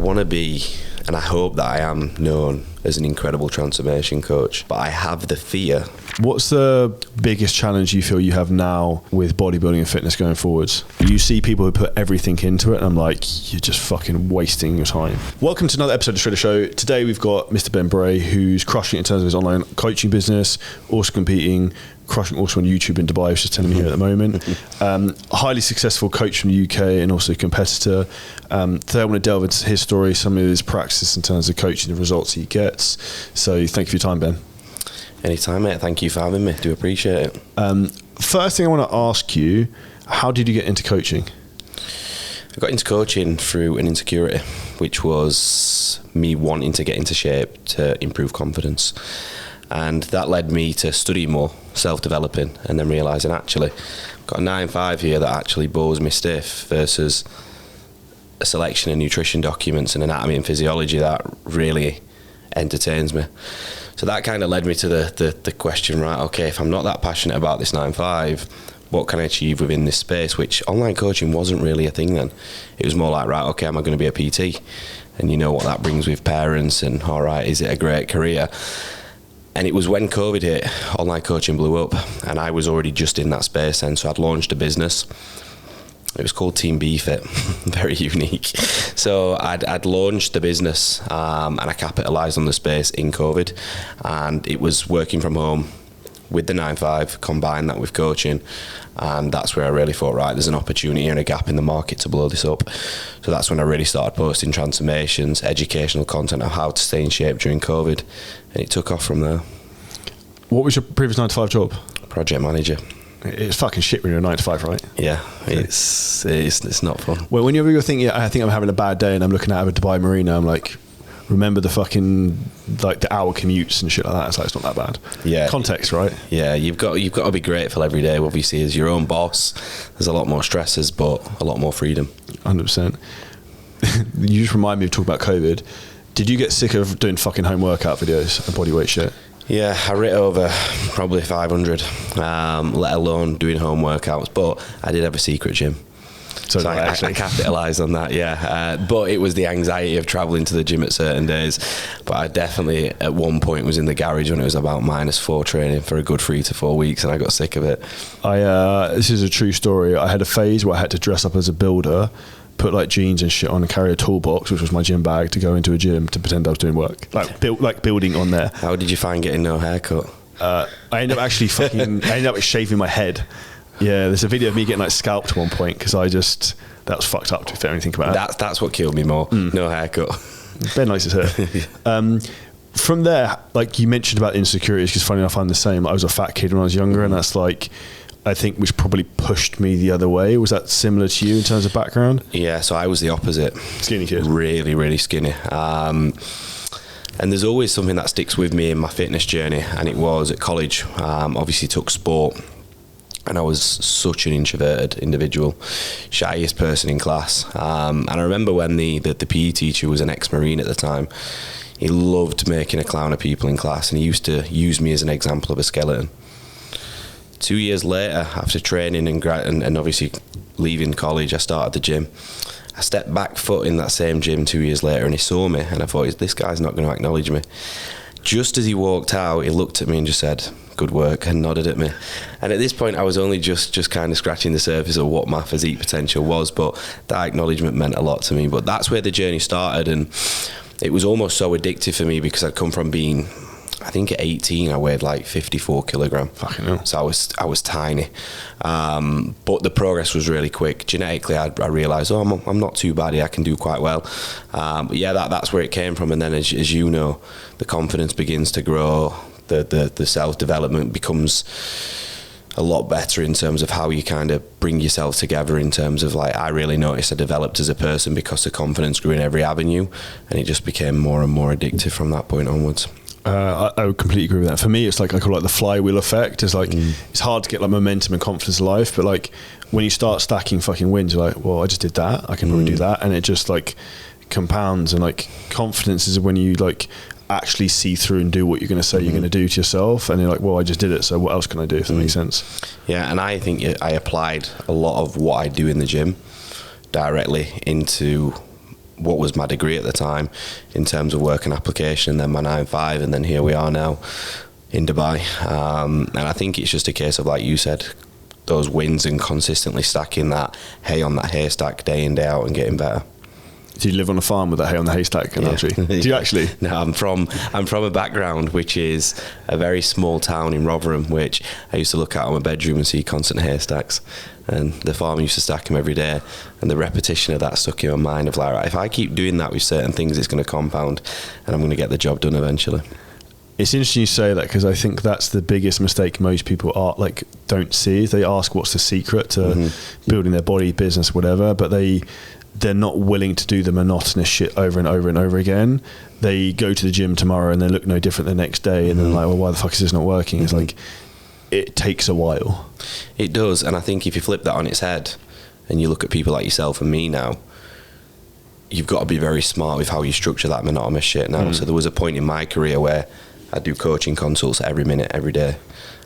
want to be, and I hope that I am known as an incredible transformation coach, but I have the fear. What's the biggest challenge you feel you have now with bodybuilding and fitness going forwards? You see people who put everything into it, and I'm like, you're just fucking wasting your time. Welcome to another episode of Shredder Show. Today we've got Mr. Ben Bray, who's crushing it in terms of his online coaching business, also competing, crushing also on YouTube in Dubai, which is telling me here at the moment. Highly successful coach from the UK and also competitor. Today I want to delve into his story, some of his practices in terms of coaching, the results he gets. So thank you for your time, Ben. Anytime, mate. Thank you for having me. Do appreciate it. First thing I want to ask you, how did you get into coaching? I got into coaching through an insecurity, which was me wanting to get into shape to improve confidence. And that led me to study more, self-developing, and then realising actually, I've got a 9-5 here that actually bores me stiff versus a selection of nutrition documents and anatomy and physiology that really entertains me. So that kind of led me to the question, right, okay, if I'm not that passionate about this 9-5, what can I achieve within this space? Which online coaching wasn't really a thing then. It was more like, right, okay, am I going to be a PT? And you know what that brings with parents and, all right, is it a great career? And it was when COVID hit, online coaching blew up, and I was already just in that space then, so I'd launched a business. It was called Team B-Fit, very unique. So I'd launched the business and I capitalised on the space in COVID, and it was working from home with the 9-5, combine that with coaching, and that's where I really thought, right, there's an opportunity and a gap in the market to blow this up. So that's when I really started posting transformations, educational content of how to stay in shape during COVID, and it took off from there. What was your previous 9-to-5 job? Project manager. It's fucking shit when you're a 9-to-5, right? Yeah, it's not fun. Well, whenever you're thinking, I think I'm having a bad day and I'm looking out of a Dubai marina, I'm like, remember the fucking, like the hour commutes and shit like that. It's like, it's not that bad. Yeah. Context, right? Yeah, you've got to be grateful every day, obviously, as your own boss. There's a lot more stresses, but a lot more freedom. 100%. You just remind me of talking about COVID. Did you get sick of doing fucking home workout videos and bodyweight shit? Yeah, I writ over probably 500, let alone doing home workouts, but I did have a secret gym. So I capitalised on that, yeah. But it was the anxiety of travelling to the gym at certain days. But I definitely, at one point, was in the garage when it was about -4 training for a good 3 to 4 weeks, and I got sick of it. This is a true story. I had a phase where I had to dress up as a builder, put like jeans and shit on, and carry a toolbox, which was my gym bag, to go into a gym to pretend I was doing work, like building on there. How did you find getting no haircut? I ended up actually I ended up shaving my head. Yeah, there's a video of me getting like scalped at one point because that was fucked up, to be fair, when you think about it. That's what killed me more. No haircut. Ben likes his hair. From there, like you mentioned about insecurities, because funny enough, I'm the same. I was a fat kid when I was younger, and that's like, I think, which probably pushed me the other way. Was that similar to you in terms of background? Yeah, so I was the opposite. Skinny kid. Really, really skinny. And there's always something that sticks with me in my fitness journey, and it was at college. Obviously took sport, and I was such an introverted individual, shyest person in class. And I remember when the PE teacher was an ex-Marine at the time. He loved making a clown of people in class, and he used to use me as an example of a skeleton. 2 years later, after training and obviously leaving college, I started the gym. I stepped back foot in that same gym 2 years later, and he saw me, and I thought, this guy's not going to acknowledge me. Just as he walked out, he looked at me and just said, good work, and nodded at me. And at this point, I was only just kind of scratching the surface of what my physique potential was, but that acknowledgement meant a lot to me. But that's where the journey started, and it was almost so addictive for me because I'd come from being, I think at 18 I weighed like 54 kilograms. Fucking hell. So I was tiny, but the progress was really quick. Genetically, I realised, I'm not too bad. I can do quite well. But yeah, that's where it came from. And then, as you know, the confidence begins to grow. The self-development becomes a lot better in terms of how you kind of bring yourself together. In terms of, like, I really noticed I developed as a person because the confidence grew in every avenue, and it just became more and more addictive from that point onwards. I would completely agree with that. For me, it's like I call it the flywheel effect. It's like it's hard to get like momentum and confidence in life, but like when you start stacking fucking wins, you're like, well, I just did that, I can probably do that, and it just like compounds. And like confidence is when you like actually see through and do what you're going to say you're going to do to yourself, and you're like, well, I just did it, so what else can I do, if that makes sense? Yeah, and I think I applied a lot of what I do in the gym directly into what was my degree at the time in terms of work and application, and then my 9-5, and then here we are now in Dubai. And I think it's just a case of, like you said, those wins and consistently stacking that hay on that haystack day in, day out, and getting better. Do you live on a farm with that hay on the haystack analogy? Yeah. Do you actually? No, I'm from a background which is a very small town in Rotherham, which I used to look out of my bedroom and see constant haystacks. And the farmer used to stack them every day. And the repetition of that stuck in my mind of like, right, if I keep doing that with certain things, it's going to compound and I'm going to get the job done eventually. It's interesting you say that, because I think that's the biggest mistake most people don't see. They ask what's the secret to building their body, business, whatever, but they're not willing to do the monotonous shit over and over and over again. They go to the gym tomorrow and they look no different the next day, and they're like, well, why the fuck is this not working? It's like, it takes a while. It does, and I think if you flip that on its head and you look at people like yourself and me now, you've got to be very smart with how you structure that monotonous shit now. So there was a point in my career where I do coaching consults every minute, every day.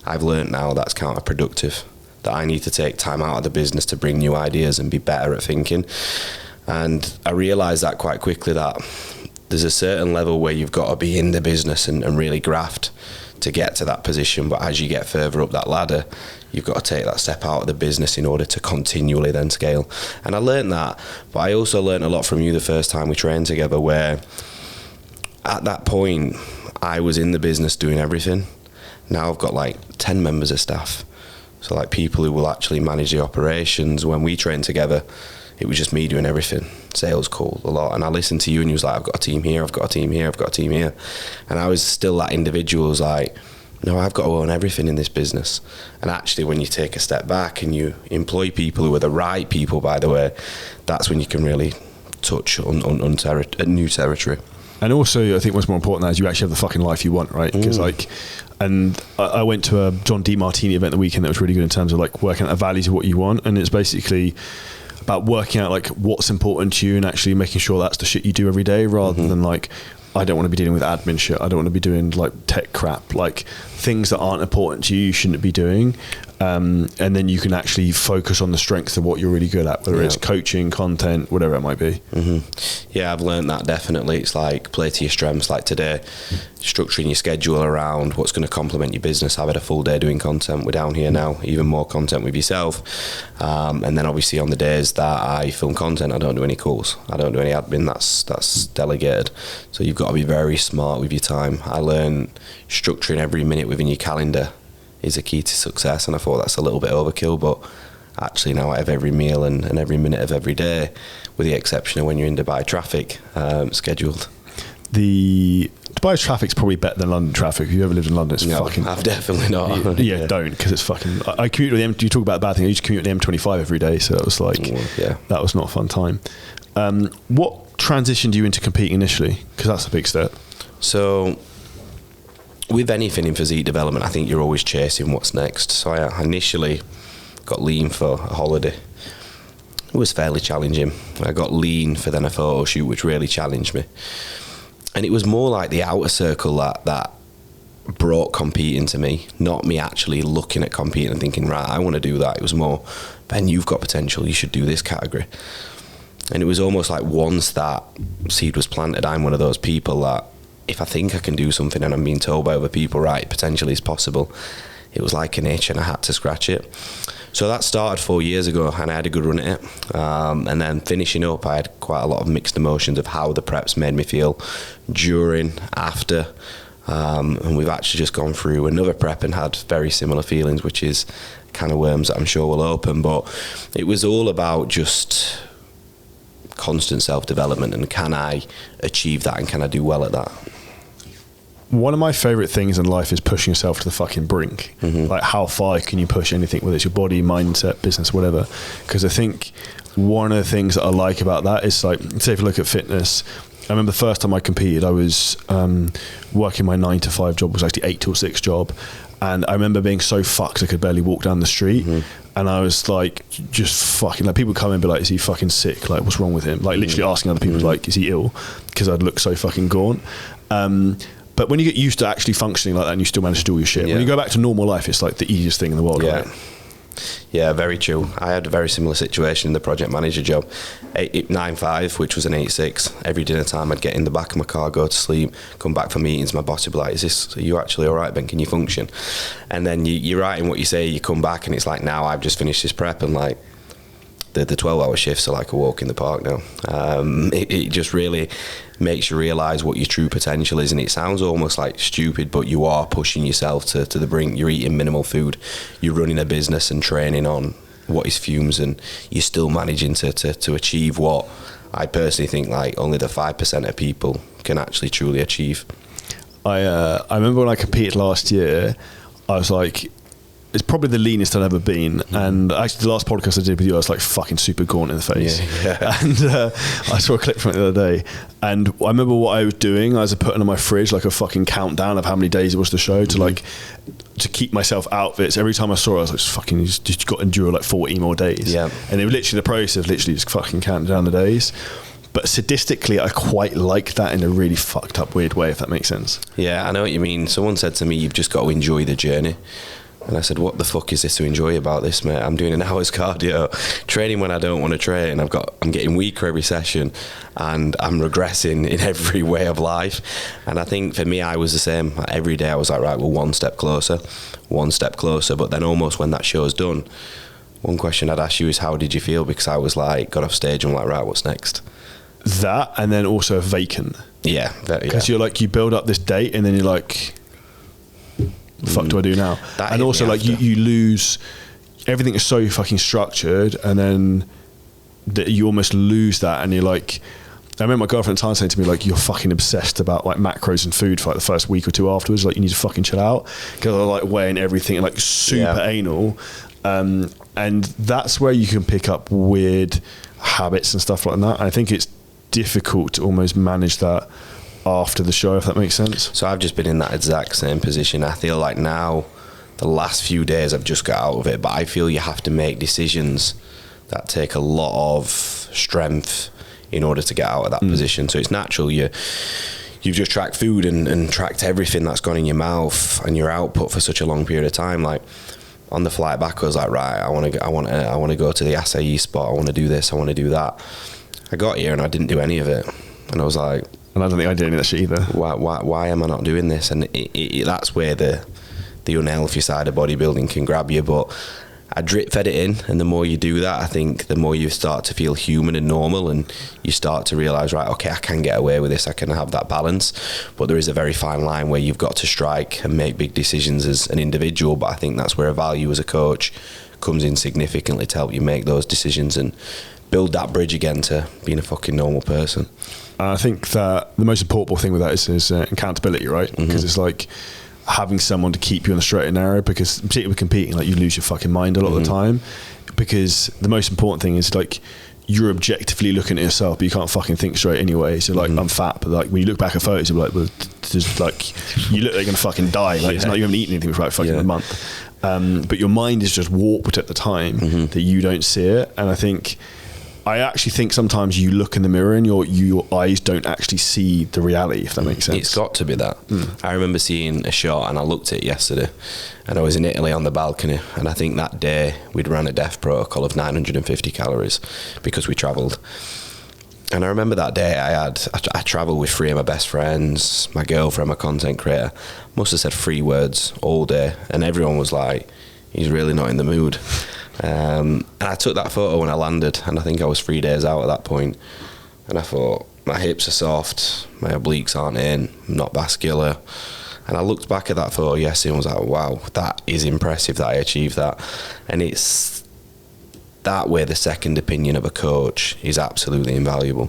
I've learned now that's counterproductive, that I need to take time out of the business to bring new ideas and be better at thinking. And I realised that quite quickly, that there's a certain level where you've got to be in the business and really graft to get to that position. But as you get further up that ladder, you've got to take that step out of the business in order to continually then scale. And I learned that, but I also learned a lot from you the first time we trained together, where at that point I was in the business doing everything. Now I've got like 10 members of staff. So like people who will actually manage the operations. When we trained together, it was just me doing everything. Sales call a lot. And I listened to you and you was like, I've got a team here, I've got a team here, I've got a team here. And I was still that individual who's like, no, I've got to own everything in this business. And actually when you take a step back and you employ people who are the right people, by the way, that's when you can really touch on new territory. And also, I think what's more important now is you actually have the fucking life you want, right? Because I went to a John DeMartini event the weekend that was really good in terms of like working out the values of what you want. And it's basically about working out like what's important to you and actually making sure that's the shit you do every day, rather than like, I don't want to be dealing with admin shit. I don't want to be doing like tech crap, like things that aren't important to you, you shouldn't be doing. And then you can actually focus on the strengths of what you're really good at, whether it's coaching, content, whatever it might be. Yeah, I've learned that definitely. It's like play to your strengths. Like today, structuring your schedule around what's going to complement your business. I've had a full day doing content. We're down here now, even more content with yourself. And then obviously on the days that I film content, I don't do any calls. I don't do any admin. That's delegated. So you've got to be very smart with your time. I learned structuring every minute within your calendar is a key to success, and I thought that's a little bit overkill, but actually now I have every meal and every minute of every day, with the exception of when you're in Dubai traffic, scheduled. The Dubai traffic's probably better than London traffic. If you ever lived in London, it's fucking... I've definitely not. Don't, because it's fucking... I commute with the you talk about bad thing, I used to commute with the M25 every day, so it was like, that was not a fun time. What transitioned you into competing initially? Because that's a big step. So with anything in physique development, I think you're always chasing what's next. So I initially got lean for a holiday. It was fairly challenging. I got lean for then a photo shoot, which really challenged me. And it was more like the outer circle that brought competing to me, not me actually looking at competing and thinking, right, I want to do that. It was more, Ben, you've got potential, you should do this category. And it was almost like once that seed was planted, I'm one of those people that if I think I can do something and I'm being told by other people, right, potentially it's possible, it was like an itch and I had to scratch it. So that started 4 years ago and I had a good run at it. And then finishing up, I had quite a lot of mixed emotions of how the preps made me feel during, after. And we've actually just gone through another prep and had very similar feelings, which is kind of worms that I'm sure will open. But it was all about just constant self-development and can I achieve that and can I do well at that? One of my favourite things in life is pushing yourself to the fucking brink. Like how far can you push anything, whether it's your body, mindset, business, whatever. Because I think one of the things that I like about that is like, say if you look at fitness, I remember the first time I competed, I was working my 9 to 5 job, was actually 8 till 6 job. And I remember being so fucked I could barely walk down the street. And I was like, just fucking, like people come in and be like, is he fucking sick? Like, what's wrong with him? Like literally asking other people, like, is he ill? Because I'd look so fucking gaunt. But when you get used to actually functioning like that and you still manage to do all your shit, when you go back to normal life, it's like the easiest thing in the world, right? Yeah, very true. I had a very similar situation in the project manager job. 9-5, which was an 8-6. Every dinner time I'd get in the back of my car, go to sleep, come back for meetings. My boss would be like, are you actually all right, Ben? Can you function? And then you're writing what you say, you come back and it's like, now I've just finished this prep and like the 12-hour shifts are like a walk in the park now. It just really makes you realise what your true potential is, and it sounds almost like stupid, but you are pushing yourself to the brink. You're eating minimal food, you're running a business and training on what is fumes, and you're still managing to achieve what I personally think like only the 5% of people can actually truly achieve. I remember when I competed last year, I was like, it's probably the leanest I've ever been. And actually the last podcast I did with you, I was like fucking super gaunt in the face. Yeah. And I saw a clip from it the other day. And I remember what I was doing. I was putting on my fridge like a fucking countdown of how many days it was the show to keep myself out of it. So every time I saw it, I was like, fucking, you just got to endure like 40 more days. Yeah. And it was literally the process of literally just fucking counting down the days. But sadistically, I quite like that in a really fucked up, weird way, if that makes sense. Yeah, I know what you mean. Someone said to me, you've just got to enjoy the journey. And I said, what the fuck is this to enjoy about this, mate? I'm doing an hour's cardio, training when I don't want to train. I'm getting weaker every session, and I'm regressing in every way of life. And I think for me, I was the same. Every day I was like, right, well, one step closer. But then almost when that show's done, one question I'd ask you is, how did you feel? Because I was like, got off stage and I'm like, right, what's next? That, and then also vacant. Yeah. Because you're like, you build up this date and then you're like, the fuck do I do now? And also like you lose, everything is so fucking structured, and then you almost lose that, and you're like, I remember my girlfriend at the time saying to me like, you're fucking obsessed about like macros and food for like the first week or two afterwards, like you need to fucking chill out, because I like weighing everything like super anal, and that's where you can pick up weird habits and stuff like that. And I think it's difficult to almost manage that after the show, if that makes sense. So I've just been in that exact same position. I feel like now the last few days I've just got out of it, but I feel you have to make decisions that take a lot of strength in order to get out of that position. So it's natural, you've just tracked food and tracked everything that's gone in your mouth and your output for such a long period of time. Like on the flight back, I was like, right, I want to go to the acai spot, I want to do this, I want to do that. I got here and I didn't do any of it, and I was like, and I don't think I did any of that shit either. Why am I not doing this? And that's where the unhealthy side of bodybuilding can grab you. But I drip fed it in, and the more you do that, I think the more you start to feel human and normal, and you start to realise, right, okay, I can get away with this, I can have that balance. But there is a very fine line where you've got to strike and make big decisions as an individual. But I think that's where a value as a coach comes in significantly to help you make those decisions and build that bridge again to being a fucking normal person. I think that the most important thing with that is accountability, right? Because it's like having someone to keep you on the straight and narrow, because particularly with competing, like you lose your fucking mind a lot of the time, because the most important thing is like you're objectively looking at yourself, but you can't fucking think straight anyway. So like I'm fat, but like when you look back at photos, you're like, well, just like you look like you're gonna fucking die. Like it's not, you haven't eaten anything for like fucking a month, but your mind is just warped at the time that you don't see it. And I actually think sometimes you look in the mirror and your eyes don't actually see the reality, if that makes sense. It's got to be that. I remember seeing a shot, and I looked at it yesterday, and I was in Italy on the balcony, and I think that day we'd run a DEF protocol of 950 calories because we travelled. And I remember that day I travelled with 3 of my best friends, my girlfriend, my content creator. Must have said 3 words all day, and everyone was like, he's really not in the mood. And I took that photo when I landed, and I think I was 3 days out at that point, and I thought, my hips are soft, my obliques aren't in, I'm not vascular. And I looked back at that photo yesterday and was like, wow, that is impressive that I achieved that. And it's that way the second opinion of a coach is absolutely invaluable.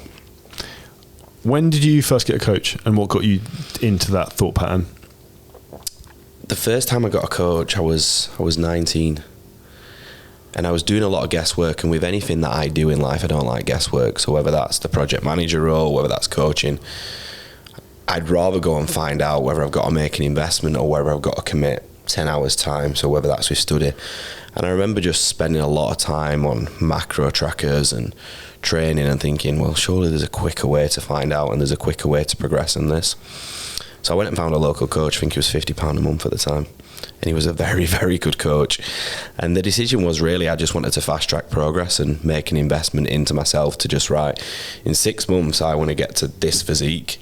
When did you first get a coach, and what got you into that thought pattern? The first time I got a coach, I was 19. And I was doing a lot of guesswork, and with anything that I do in life, I don't like guesswork. So whether that's the project manager role, whether that's coaching, I'd rather go and find out whether I've got to make an investment or whether I've got to commit 10 hours time. So whether that's with study. And I remember just spending a lot of time on macro trackers and training and thinking, well, surely there's a quicker way to find out, and there's a quicker way to progress in this. So I went and found a local coach. I think it was £50 a month at the time. and he was a very, very good coach. And the decision was really, I just wanted to fast track progress and make an investment into myself to just, right, in 6 months, I want to get to this physique.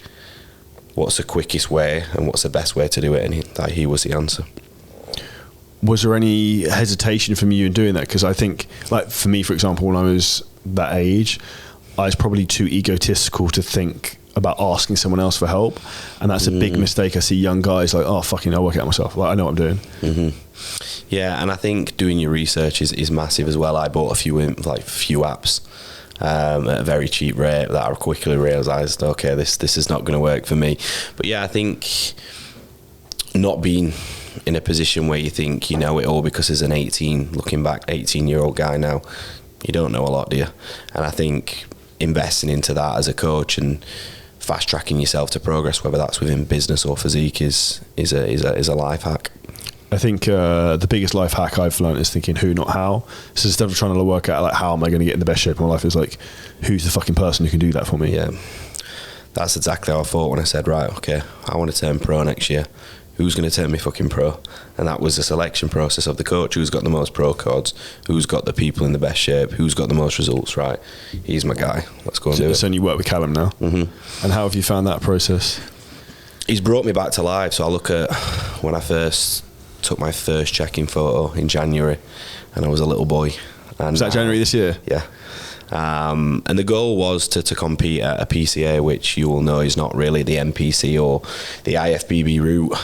What's the quickest way and what's the best way to do it? And he was the answer. Was there any hesitation from you in doing that? Because I think, like for me, for example, when I was that age, I was probably too egotistical to think about asking someone else for help, and that's a big mistake. I see young guys like, oh fucking, I'll work it out myself. Like, I know what I'm doing. Mm-hmm. Yeah, and I think doing your research is massive as well. I bought a few apps at a very cheap rate that I quickly realised, okay, this is not going to work for me. But yeah, I think not being in a position where you think you know it all, because as an 18-year-old guy now, you don't know a lot, do you? And I think investing into that as a coach and fast tracking yourself to progress, whether that's within business or physique, is a life hack. I think the biggest life hack I've learned is thinking who, not how. So instead of trying to work out like how am I going to get in the best shape of my life, is like, who's the fucking person who can do that for me? Yeah, that's exactly how I thought when I said, right, okay, I want to turn pro next year. Who's going to turn me fucking pro? And that was the selection process of the coach. Who's got the most pro cards? Who's got the people in the best shape? Who's got the most results? Right, he's my guy. Let's go and do it. So you work with Callum now. Mm-hmm. And how have you found that process? He's brought me back to life. So I look at when I first took my first check-in photo in January, and I was a little boy. And was that January this year? Yeah. And the goal was to compete at a PCA, which you will know is not really the NPC or the IFBB route.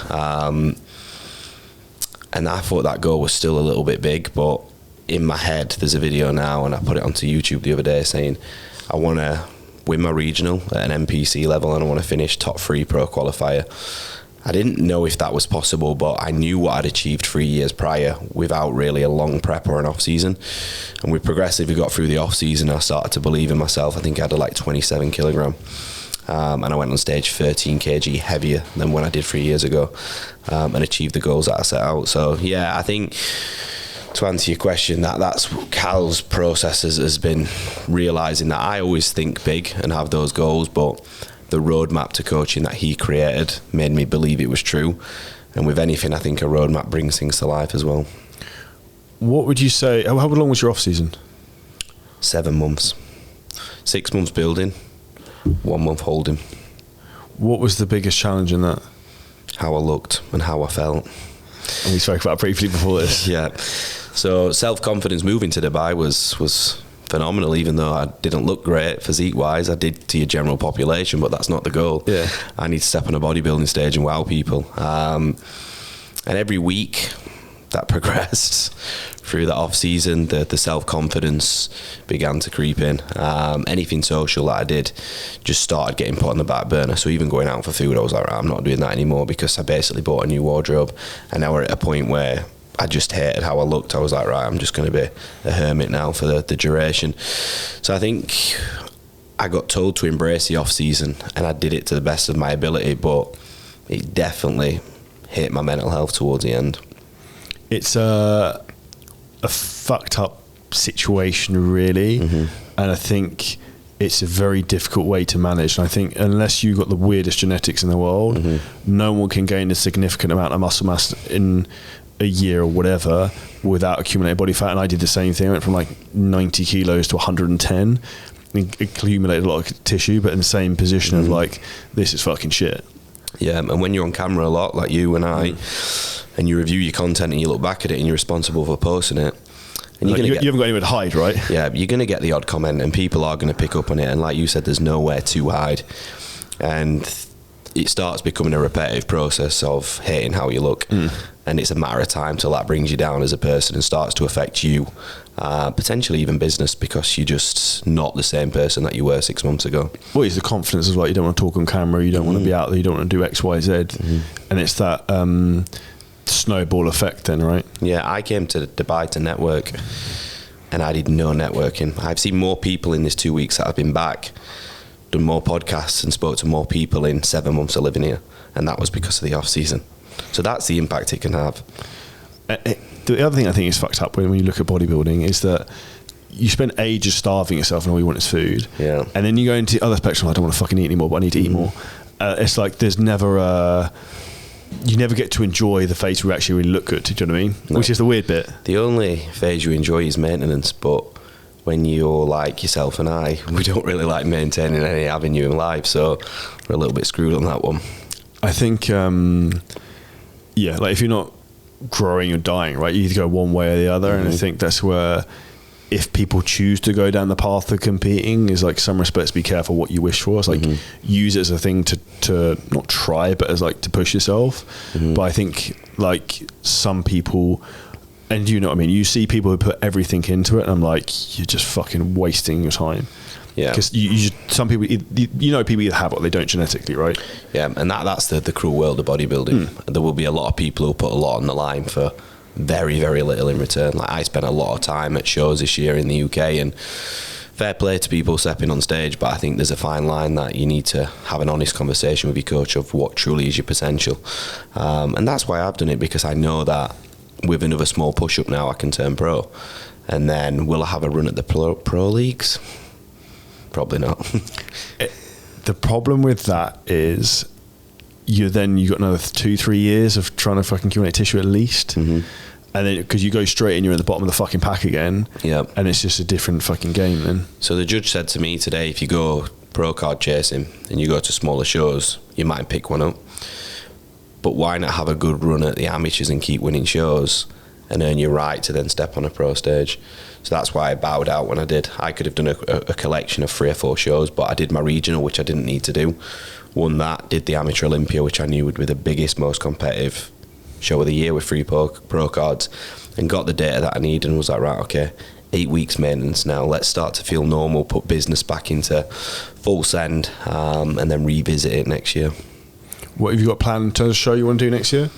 And I thought that goal was still a little bit big, but in my head, there's a video now, and I put it onto YouTube the other day saying, I want to win my regional at an NPC level, and I want to finish top 3 pro qualifier. I didn't know if that was possible, but I knew what I'd achieved 3 years prior without really a long prep or an off-season. And we progressively got through the off-season. I started to believe in myself. I think I had like 27 kilogram. And I went on stage 13 kg heavier than when I did 3 years ago, and achieved the goals that I set out. So yeah, I think to answer your question, that's Cal's process has been realising that I always think big and have those goals, but the roadmap to coaching that he created made me believe it was true. And with anything, I think a roadmap brings things to life as well. What would you say, how long was your off season? 7 months. 6 months building, 1 month holding. What was the biggest challenge in that? How I looked and how I felt. And we spoke about it briefly before this. Yeah. So self-confidence moving to Dubai was phenomenal, even though I didn't look great physique-wise. I did to your general population, but that's not the goal. Yeah. I need to step on a bodybuilding stage and wow people. And every week that progressed through that off-season, the self-confidence began to creep in. Anything social that I did just started getting put on the back burner. So even going out for food, I was like, I'm not doing that anymore, because I basically bought a new wardrobe, and now we're at a point where I just hated how I looked. I was like, right, I'm just going to be a hermit now for the duration. So I think I got told to embrace the off-season, and I did it to the best of my ability, but it definitely hit my mental health towards the end. It's a fucked up situation, really. Mm-hmm. And I think it's a very difficult way to manage. And I think unless you've got the weirdest genetics in the world, mm-hmm. no one can gain a significant amount of muscle mass in a year or whatever without accumulating body fat. And I did the same thing. I went from like 90 kilos to 110, accumulated a lot of tissue, but in the same position of like, this is fucking shit. Yeah, and when you're on camera a lot, like you and I, and you review your content and you look back at it and you're responsible for posting it, and you haven't got anywhere to hide, right? Yeah, you're going to get the odd comment, and people are going to pick up on it, and like you said, there's nowhere to hide, and it starts becoming a repetitive process of hating how you look, and it's a matter of time till that brings you down as a person and starts to affect you, potentially even business, because you're just not the same person that you were 6 months ago. Well, it's the confidence as well. You don't want to talk on camera, you don't want to be out there, you don't want to do X, Y, Z, and it's that snowball effect then, right? Yeah, I came to Dubai to network, and I did no networking. I've seen more people in this 2 weeks that I've been back, done more podcasts and spoke to more people in 7 months of living here, and that was because of the off season. So that's the impact it can have. The other thing I think is fucked up when you look at bodybuilding is that you spend ages starving yourself and all you want is food. Yeah. And then you go into the other spectrum, I don't want to fucking eat anymore, but I need to eat more. It's like there's never you never get to enjoy the phase where you actually really look good. Do you know what I mean? No. Which is the weird bit. The only phase you enjoy is maintenance, but when you're like yourself and I, we don't really like maintaining any avenue in life, so we're a little bit screwed on that one. I think, like if you're not growing or dying, right, you either go one way or the other, and I think that's where, if people choose to go down the path of competing, is like some respects be careful what you wish for. It's like use it as a thing to not try, but as like to push yourself. But I think like some people, and you know what I mean, you see people who put everything into it, and I'm like, you're just fucking wasting your time. Yeah, because some people, people either have it or they don't genetically, right? Yeah, and that's the cruel world of bodybuilding. There will be a lot of people who put a lot on the line for very, very little in return. Like I spent a lot of time at shows this year in the UK, and fair play to people stepping on stage, but I think there's a fine line that you need to have an honest conversation with your coach of what truly is your potential. And that's why I've done it, because I know that with another small push-up now I can turn pro. And then will I have a run at the pro leagues? Probably not. The problem with that is you got another 2-3 years of trying to fucking accumulate tissue at least. And then because you go straight and you're at the bottom of the fucking pack again, and it's just a different fucking game then. So the judge said to me today, if you go pro card chasing and you go to smaller shows, you might pick one up, but why not have a good run at the amateurs and keep winning shows and earn your right to then step on a pro stage? So that's why I bowed out when I did. I could have done a collection of 3 or 4 shows, but I did my regional, which I didn't need to do. Won that, did the Amateur Olympia, which I knew would be the biggest, most competitive show of the year with 3 pro cards, and got the data that I needed, and was like, right, okay, 8 weeks maintenance now, let's start to feel normal, put business back into full send, and then revisit it next year. What have you got planned in terms of show you want to do next year?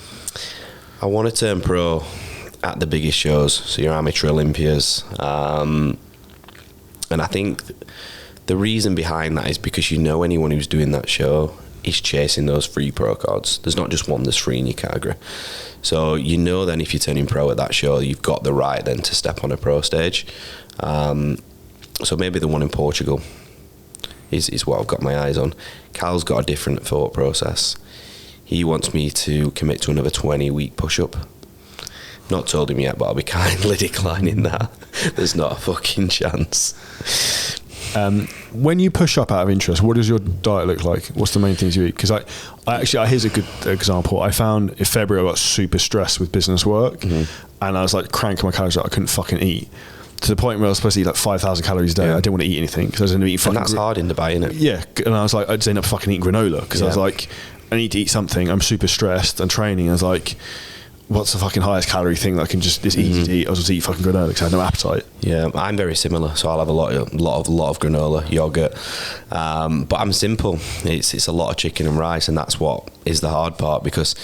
I want to turn pro at the biggest shows, so your Amateur Olympias, and I think the reason behind that is because anyone who's doing that show is chasing those 3 pro cards. There's not just one, there's 3 in your category. So then if you're turning pro at that show, you've got the right then to step on a pro stage. So maybe the one in Portugal is what I've got my eyes on. Cal's got a different thought process. He wants me to commit to another 20-week push-up. Not told him yet, but I'll be kindly declining that. There's not a fucking chance. When you push up out of interest, what does your diet look like? What's the main things you eat? Because here's a good example. I found in February I got super stressed with business work, and I was like cranking my calories out. I couldn't fucking eat, to the point where I was supposed to eat like 5,000 calories a day. I didn't want to eat anything because I was going to eat fucking. And that's hard in Dubai, isn't it? Yeah, and I was like, I just ended up fucking eating granola because I was like, I need to eat something. I'm super stressed and training. I was like, what's the fucking highest calorie thing that I can just, it's easy to eat? I was just eat fucking granola because I had no appetite. Yeah, I'm very similar. So I'll have a lot of granola, yogurt. But I'm simple. It's a lot of chicken and rice, and that's what is the hard part, because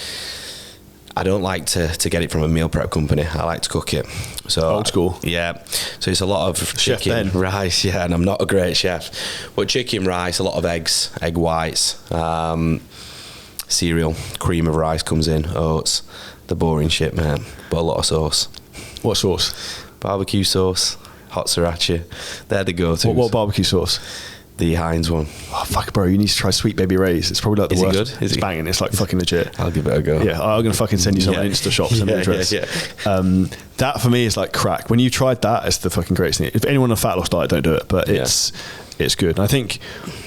I don't like to get it from a meal prep company. I like to cook it. So old school. Yeah. So it's a lot of chicken, rice, and I'm not a great chef. But chicken, rice, a lot of eggs, egg whites, cereal, cream of rice comes in, oats. The boring shit, man, but a lot of sauce. What sauce? Barbecue sauce, hot sriracha. They're the go-tos. What barbecue sauce? The Heinz one. Oh, fuck, bro, you need to try Sweet Baby Ray's. It's probably like the worst. Is it good? It's banging. It's like fucking legit. I'll give it a go. Yeah, I'm going to fucking send you some Insta shops and address. That for me is like crack. When you tried that, it's the fucking greatest thing. If anyone on a fat loss diet, don't do it, but it's good. And I think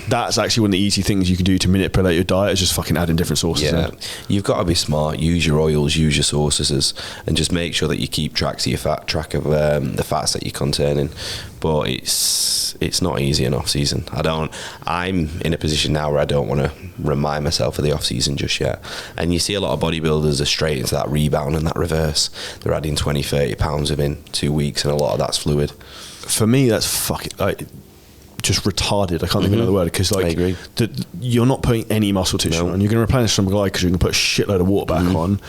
that's actually one of the easy things you can do to manipulate your diet, is just fucking adding different sauces in. You've got to be smart. Use your oils, use your sauces, and just make sure that you keep track of the fats that you're containing. But it's not easy in off season. I'm in a position now where I don't want to remind myself of the off season just yet. And you see a lot of bodybuilders are straight into that rebound and that reverse. They're adding 20-30 pounds within 2 weeks, and a lot of that's fluid. For me, that's fucking just retarded. I can't think of another word, because like, I agree. You're not putting any muscle tissue on. You're going to replenish some glycogen, you can put a shitload of water back on.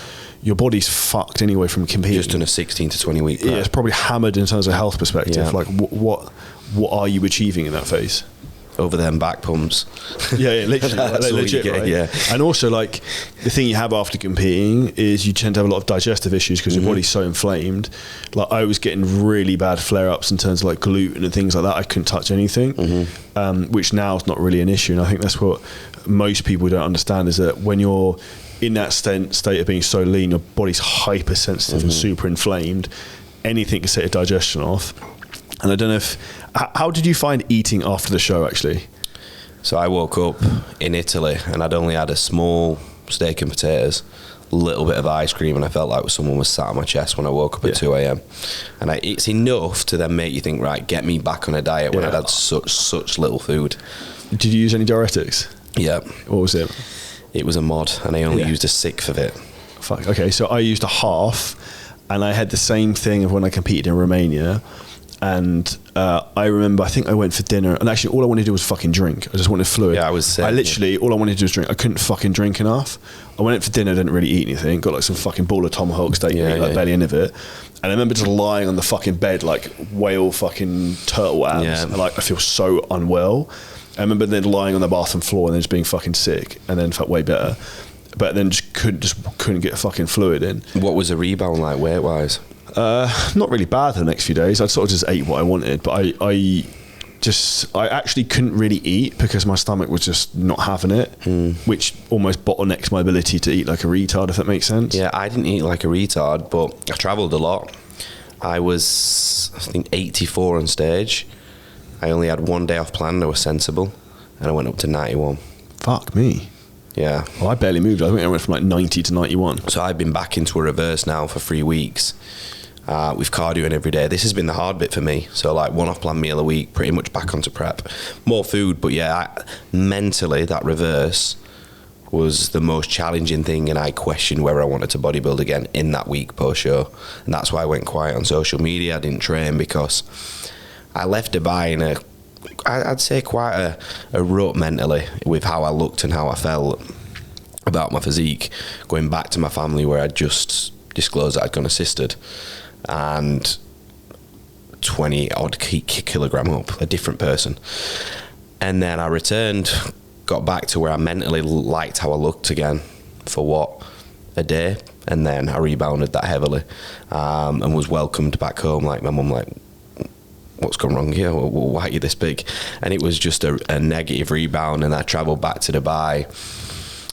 Your body's fucked anyway from competing. Just done a 16 to 20 week plan. Yeah, it's probably hammered in terms of health perspective. Like what are you achieving in that phase? Over them back pumps. Yeah, literally. That's legit, right? Yeah. And also, like, the thing you have after competing is you tend to have a lot of digestive issues because your body's so inflamed. Like, I was getting really bad flare-ups in terms of like gluten and things like that. I couldn't touch anything, which now is not really an issue. And I think that's what most people don't understand is that when you're in that state of being so lean, your body's hypersensitive and super inflamed. Anything can set your digestion off. And I don't know how did you find eating after the show, actually? So I woke up in Italy and I'd only had a small steak and potatoes, a little bit of ice cream, and I felt like someone was sat on my chest when I woke up at 2 a.m. And it's enough to then make you think, right, get me back on a diet when I'd had such little food. Did you use any diuretics? Yeah. What was it? It was a mod, and I only used a sixth of it. Fuck. Okay, so I used a half, and I had the same thing of when I competed in Romania. And I remember, I think I went for dinner, and actually all I wanted to do was fucking drink. I just wanted fluid. Yeah, all I wanted to do was drink. I couldn't fucking drink enough. I went out for dinner, didn't really eat anything. Got like some fucking ball of tomahawk steak, barely end of it. And I remember just lying on the fucking bed like whale fucking turtle abs, and like I feel so unwell. I remember then lying on the bathroom floor and then just being fucking sick, and then felt way better. But then just couldn't get fucking fluid in. What was the rebound like weight wise? Not really bad the next few days. I sort of just ate what I wanted, but I actually couldn't really eat because my stomach was just not having it, which almost bottlenecks my ability to eat like a retard, if that makes sense. Yeah, I didn't eat like a retard, but I travelled a lot. I was, I think, 84 on stage. I only had 1 day off planned. I was sensible, and I went up to 91. Fuck me. Yeah. Well, I barely moved. I think I went from like 90 to 91. So I've been back into a reverse now for 3 weeks. With cardioing every day. This has been the hard bit for me. So like 1 off-plan meal a week, pretty much back onto prep. More food, but mentally that reverse was the most challenging thing, and I questioned whether I wanted to bodybuild again in that week post-show. And that's why I went quiet on social media. I didn't train because I left Dubai in I'd say quite a rut mentally with how I looked and how I felt about my physique, going back to my family where I'd just disclosed that I'd gone assisted. And 20 odd kilogram up, a different person. And then I returned, got back to where I mentally liked how I looked again for a day, and then I rebounded that heavily, and was welcomed back home. Like my mum, like, what's gone wrong here? Why are you this big? And it was just a negative rebound, and I travelled back to Dubai.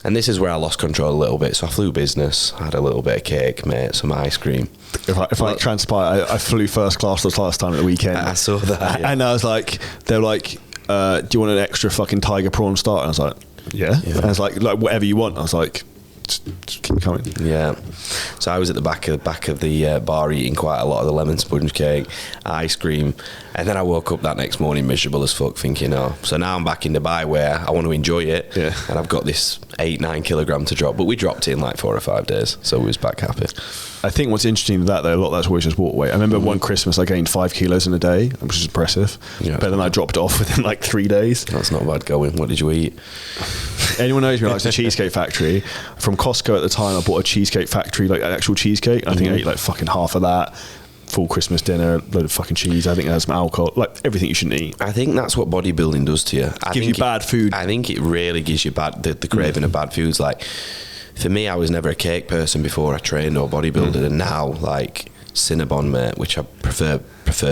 And this is where I lost control a little bit. So I flew business, had a little bit of cake, mate, some ice cream. If I transpire, I flew first class the last time at the weekend. I saw that. Yeah. And I was like, they were like, do you want an extra fucking tiger prawn starter? And I was like, yeah. And I was like whatever you want. I was like, just keep coming. Yeah. So I was at the back of the bar eating quite a lot of the lemon sponge cake, ice cream, and then I woke up that next morning miserable as fuck, thinking, so now I'm back in Dubai where I want to enjoy it, and I've got this 8-9 kilogram to drop, but we dropped it in like 4 or 5 days, so we was back happy. I think what's interesting with that though, a lot of that's always just water weight. I remember one Christmas I gained 5 kilos in a day, which is impressive, but then I dropped it off within like 3 days. That's not bad going. What did you eat? Anyone knows me likes the Cheesecake Factory. From Costco at the time, I bought a Cheesecake Factory, like an actual cheesecake. I think I ate like fucking half of that. Full Christmas dinner, load of fucking cheese. I think it has some alcohol, like everything you shouldn't eat. I think that's what bodybuilding does to you. It gives you bad food. I think it really gives you the craving of bad foods. Like for me, I was never a cake person before I trained or bodybuilded, and now like Cinnabon, mate, which I prefer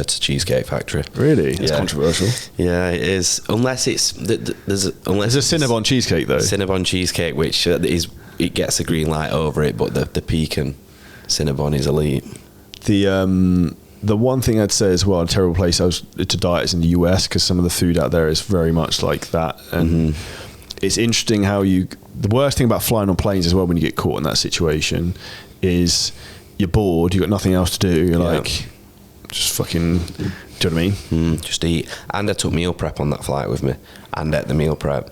to Cheesecake Factory. Really? It's controversial. Yeah, it is. Unless it's there's a Cinnabon cheesecake though. Cinnabon cheesecake, which it gets a green light over it, but the pecan Cinnabon is elite. The one thing I'd say as well, a terrible place to diet is in the US, because some of the food out there is very much like that, and it's interesting how the worst thing about flying on planes as well when you get caught in that situation is you're bored, you've got nothing else to do, you're like, just fucking, do you know what I mean? Just eat. And I took meal prep on that flight with me, and ate the meal prep.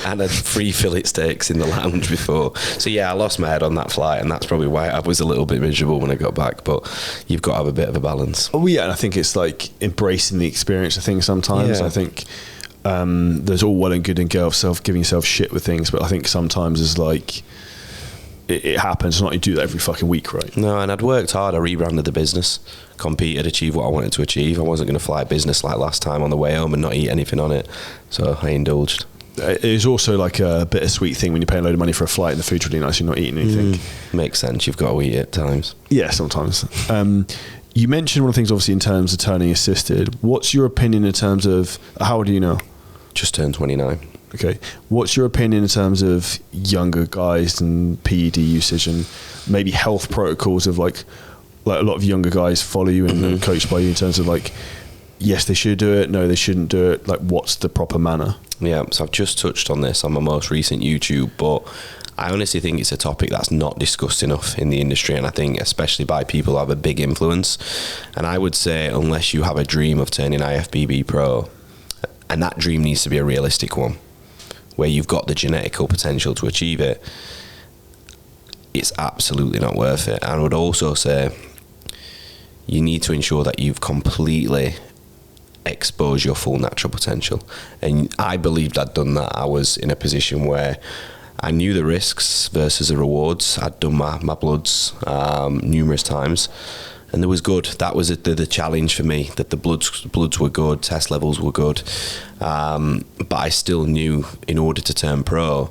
And I had 3 fillet steaks in the lounge before. So yeah, I lost my head on that flight, and that's probably why I was a little bit miserable when I got back, but you've got to have a bit of a balance. Oh yeah, and I think it's like embracing the experience of things sometimes. I think there's all well and good and giving yourself shit with things, but I think sometimes it's like it happens. It's not you do that every fucking week, right? No, and I'd worked hard. I rebranded the business, competed, achieved what I wanted to achieve. I wasn't going to fly business like last time on the way home and not eat anything on it, so I indulged. It's also like a bittersweet thing when you're paying a load of money for a flight and the food's really nice, you're not eating anything. Makes sense. You've got to eat it at times. Yeah, sometimes. You mentioned one of the things, obviously, in terms of turning assisted. What's your opinion in terms of, how old are you now? Just turned 29. Okay. What's your opinion in terms of younger guys and PED usage and maybe health protocols of like a lot of younger guys follow you and are coached by you in terms of like, yes, they should do it, no, they shouldn't do it. Like, what's the proper manner? Yeah, so I've just touched on this on my most recent YouTube, but I honestly think it's a topic that's not discussed enough in the industry, and I think especially by people who have a big influence. And I would say unless you have a dream of turning IFBB pro, and that dream needs to be a realistic one, where you've got the genetical potential to achieve it, it's absolutely not worth it. I would also say you need to ensure that you've completely exposed your full natural potential. And I believed I'd done that. I was in a position where I knew the risks versus the rewards. I'd done my bloods numerous times, and it was good. That was the challenge for me, that the bloods were good, test levels were good, but I still knew in order to turn pro,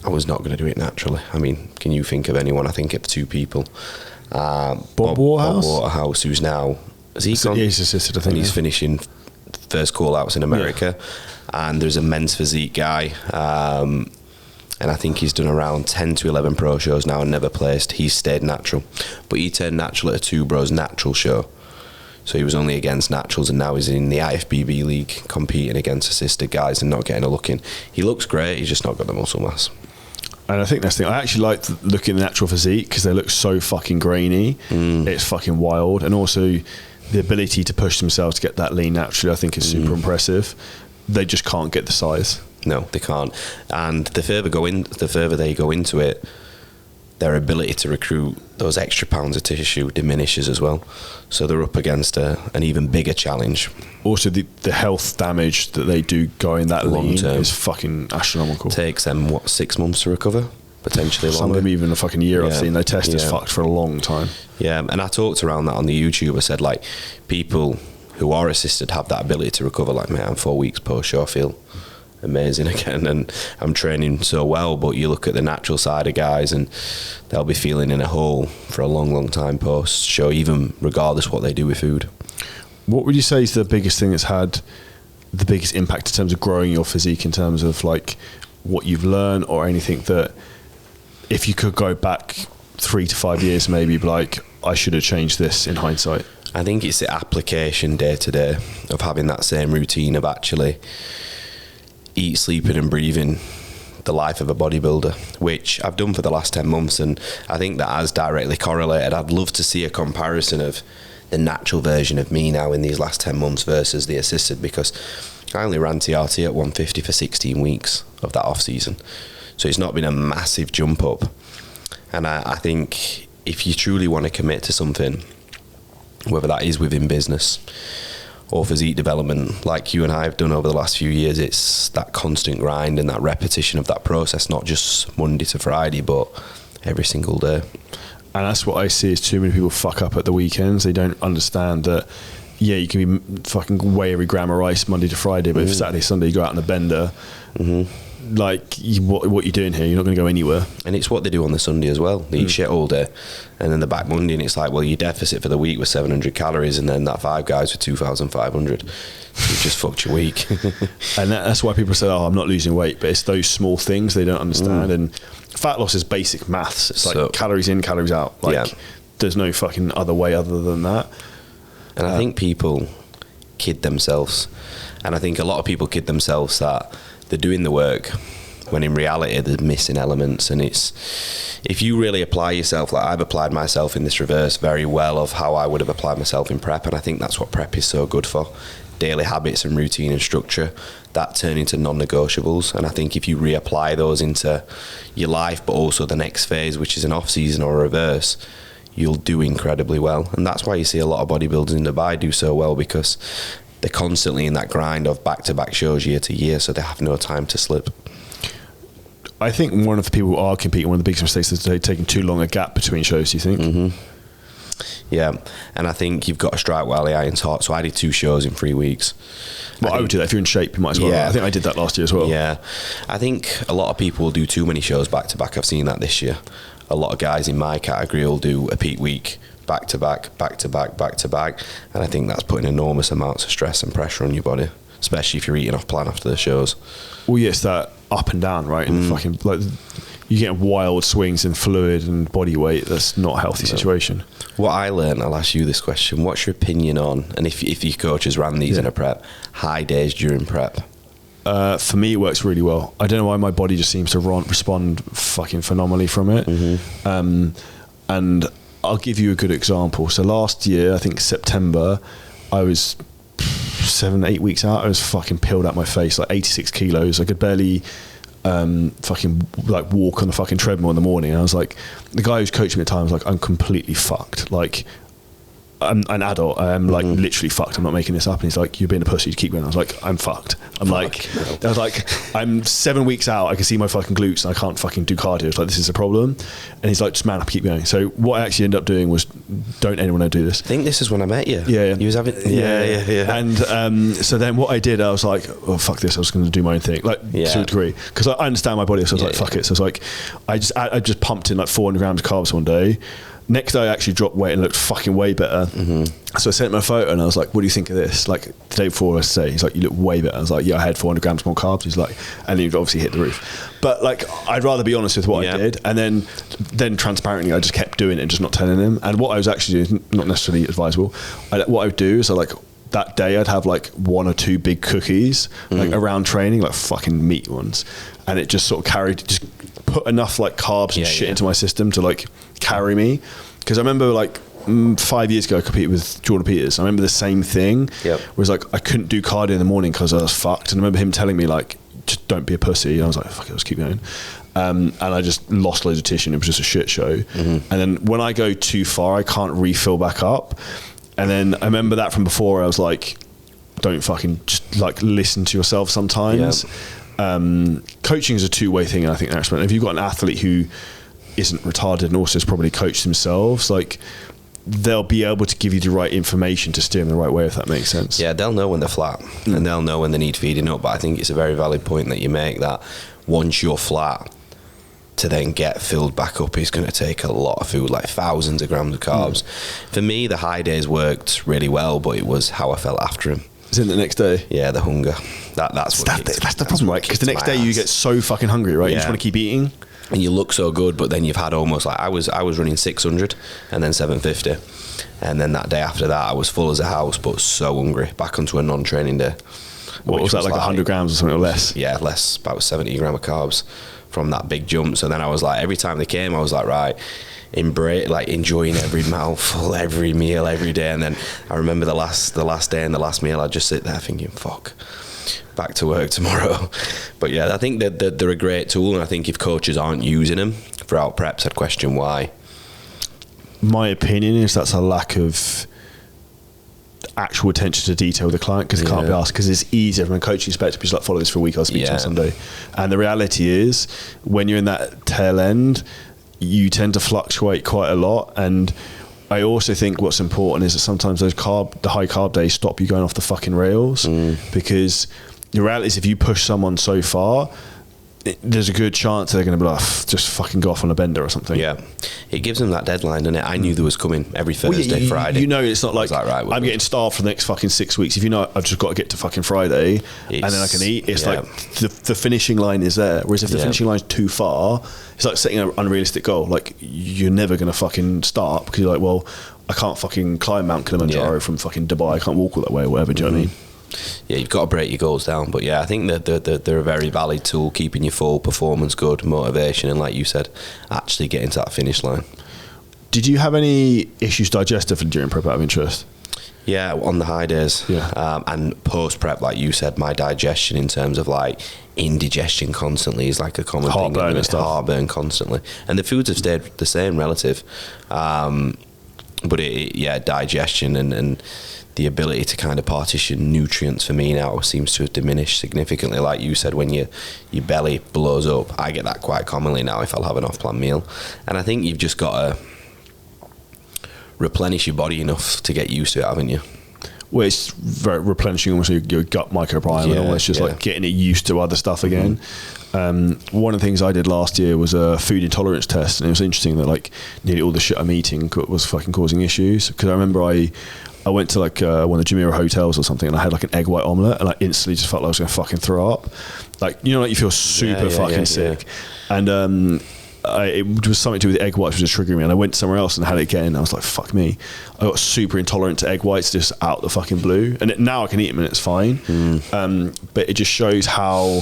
I was not going to do it naturally. I mean, can you think of anyone? I think of two people. Bob Waterhouse, who's now, has he gone? Yeah, he's assisted, I think. And he's finishing first call-outs in America. Yeah. And there's a men's physique guy, and I think he's done around 10 to 11 pro shows now and never placed. He's stayed natural. But he turned natural at a Two Bros natural show. So he was only against naturals, and now he's in the IFBB league competing against assisted guys and not getting a look in. He looks great, he's just not got the muscle mass. And I think that's the thing. I actually like looking at the natural physique because they look so fucking grainy. It's fucking wild. And also the ability to push themselves to get that lean naturally, I think is super impressive. They just can't get the size. No, they can't. And the further they go into it, their ability to recruit those extra pounds of tissue diminishes as well. So they're up against an even bigger challenge. Also, the health damage that they do going that lean is fucking astronomical. Takes them, 6 months to recover? Potentially longer. Some of them even a fucking year. I've seen their test is fucked for a long time. Yeah, and I talked around that on the YouTube. I said, like, people who are assisted have that ability to recover. Like, mate, I'm 4 weeks post-show, I feel amazing again, and I'm training so well. But you look at the natural side of guys, and they'll be feeling in a hole for a long time post-show, even regardless what they do with food. What would you say is the biggest thing that's had the biggest impact in terms of growing your physique, in terms of like what you've learned, or anything that if you could go back 3 to 5 years maybe, like, I should have changed this in hindsight? I think it's the application day to day of having that same routine of actually eat, sleeping and breathing the life of a bodybuilder, which I've done for the last 10 months, and I think that has directly correlated. I'd love to see a comparison of the natural version of me now in these last 10 months versus the assisted, because I only ran TRT at 150 for 16 weeks of that off season, so it's not been a massive jump up. And I think if you truly want to commit to something, whether that is within business or physique development, like you and I have done over the last few years, it's that constant grind and that repetition of that process, not just Monday to Friday, but every single day. And that's what I see, is too many people fuck up at the weekends. They don't understand that, yeah, you can be fucking weigh every gram of rice Monday to Friday, but if Saturday, Sunday you go out on a bender, like, what you're doing here, you're not going to go anywhere. And it's what they do on the Sunday as well. They eat shit all day, and then they're back Monday, and it's like, well, your deficit for the week was 700 calories, and then that 5 guys were 2,500. So you just fucked your week. And that's why people say, oh, I'm not losing weight, but it's those small things they don't understand. And fat loss is basic maths. It's like calories in, calories out. Like, there's no fucking other way other than that. And I think people kid themselves, and I think a lot of people kid themselves that they're doing the work when in reality they're missing elements. And it's, if you really apply yourself, like I've applied myself in this reverse very well of how I would have applied myself in prep, and I think that's what prep is so good for. Daily habits and routine and structure that turn into non-negotiables, and I think if you reapply those into your life, but also the next phase, which is an off season or a reverse, you'll do incredibly well. And that's why you see a lot of bodybuilders in Dubai do so well, because they're constantly in that grind of back-to-back shows year to year, so they have no time to slip. I think one of the people who are competing, one of the biggest mistakes is taking too long a gap between shows, do you think? Yeah, and I think you've got to strike while the iron's hot. So I did 2 shows in 3 weeks. Well, I would do that. If you're in shape, you might as well. Yeah. I think I did that last year as well. Yeah, I think a lot of people will do too many shows back-to-back. I've seen that this year. A lot of guys in my category will do a peak week, back-to-back, back-to-back, back-to-back, and I think that's putting enormous amounts of stress and pressure on your body. especially if you're eating off plan after the shows. Well, yes, that up and down, right? And fucking like you get wild swings in fluid and body weight. That's not a healthy situation. What I learned, I'll ask you this question: what's your opinion on, and if your coaches ran these in a prep, high days during prep? For me, it works really well. I don't know why my body just seems to respond fucking phenomenally from it. And I'll give you a good example. So last year, I think September, I was 7-8 weeks out. I was fucking peeled out my face, like 86 kilos. I could barely fucking like walk on the fucking treadmill in the morning. And I was like, the guy who's coaching me at the time was like, I'm completely fucked. Like, I'm an adult. I'm like literally fucked. I'm not making this up. And he's like, you're being a pussy. You keep going. I was like, I'm fucked. I was like, I'm 7 weeks out. I can see my fucking glutes and I can't fucking do cardio. It's like, this is a problem. And he's like, just man up, keep going. So what I actually ended up doing was, don't anyone ever do this. I think this is when I met you. Yeah. You was having, yeah. And so then what I did, I was like, oh, fuck this. I was going to do my own thing, like to a degree. Because I understand my body. So I was like, fuck it. So I was like, I just pumped in like 400 grams of carbs one day. Next day I actually dropped weight and looked fucking way better. So I sent him a photo and I was like, what do you think of this? Like the day before I say, he's like, you look way better. I was like, yeah, I had 400 grams more carbs. He's like, and he'd obviously hit the roof. But like, I'd rather be honest with what I did. And then transparently, I just kept doing it and just not telling him. And what I was actually doing, not necessarily advisable. What I would do is that day I'd have like 1 or 2 big cookies like around training, like fucking meat ones. And it just sort of just put enough like carbs and shit into my system to like carry me. Because I remember like 5 years ago I competed with Jordan Peters. I remember the same thing. Whereas like I couldn't do cardio in the morning because I was fucked. And I remember him telling me like, just don't be a pussy. And I was like, fuck it, let's keep going. And I just lost loads of tissue and it was just a shit show. And then when I go too far, I can't refill back up. And then I remember that from before. I was like, don't fucking just like listen to yourself sometimes. Coaching is a two-way thing, and I think that's if you've got an athlete who isn't retarded and also has probably coached themselves, like they'll be able to give you the right information to steer them the right way, if that makes sense. Yeah, they'll know when they're flat and they'll know when they need feeding up. But I think it's a very valid point that you make, that once you're flat, to then get filled back up is going to take a lot of food, like thousands of grams of carbs. For me, the high days worked really well, but it was how I felt after them. Is it the next day? Yeah, the hunger. That's the problem, right? Because the next day you get so fucking hungry, right? You just want to keep eating. And you look so good, but then you've had almost like I was running 600 and then 750, and then that day after that I was full as a house, but so hungry. Back onto a non-training day. What was that, like 100 grams or something, or less? Yeah, less, about 70 gram of carbs from that big jump. So then I was like, every time they came, I was like, right, embrace, like enjoying every mouthful, every meal, every day. And then I remember the last day and the last meal, I'd just sit there thinking, fuck, back to work tomorrow. But yeah, I think that they're a great tool, and I think if coaches aren't using them throughout preps, I'd question why. My opinion is that's a lack of actual attention to detail with the client, because it can't be asked, because it's easier from a coaching perspective to just like follow this for a week, I'll speak to you on Sunday. And the reality is, when you're in that tail end, you tend to fluctuate quite a lot. And I also think what's important is that sometimes the high carb days stop you going off the fucking rails, because the reality is if you push someone so far, there's a good chance they're going to be like, just fucking go off on a bender or something. Yeah, it gives them that deadline, doesn't it? I knew there was coming every Thursday, Friday. You know, it's not like right, I'm getting starved for the next fucking 6 weeks. If you know I've just got to get to fucking Friday and then I can eat, it's like the finishing line is there. Whereas if the finishing line's too far, it's like setting an unrealistic goal. Like, you're never going to fucking start, because you're like, well, I can't fucking climb Mount Kilimanjaro from fucking Dubai. I can't walk all that way or whatever. Do you know what I mean? Yeah, you've got to break your goals down. But yeah, I think that they're a very valid tool, keeping your full performance good, motivation, and like you said, actually getting to that finish line. Did you have any issues digestively during prep, out of interest? Yeah, on the high days. And post prep, like you said, my digestion in terms of like indigestion constantly is like a common thing. Heartburn and stuff. Heartburn constantly. And the foods have stayed the same relative. But digestion and the ability to kind of partition nutrients for me now seems to have diminished significantly. Like you said, when your belly blows up, I get that quite commonly now if I'll have an off-plan meal. And I think you've just got to replenish your body enough to get used to it, haven't you? Well, it's very replenishing almost your gut microbiome, and almost just like getting it used to other stuff again. One of the things I did last year was a food intolerance test, and it was interesting that like nearly all the shit I'm eating was fucking causing issues. Because I remember I I went to like one of the Jumeirah hotels or something, and I had like an egg white omelette, and I instantly just felt like I was going to fucking throw up. Like, you know, like you feel super fucking sick. And it was something to do with egg whites, which was triggering me, and I went somewhere else and had it again, and I was like, fuck me. I got super intolerant to egg whites just out the fucking blue, and now I can eat them and it's fine. But it just shows how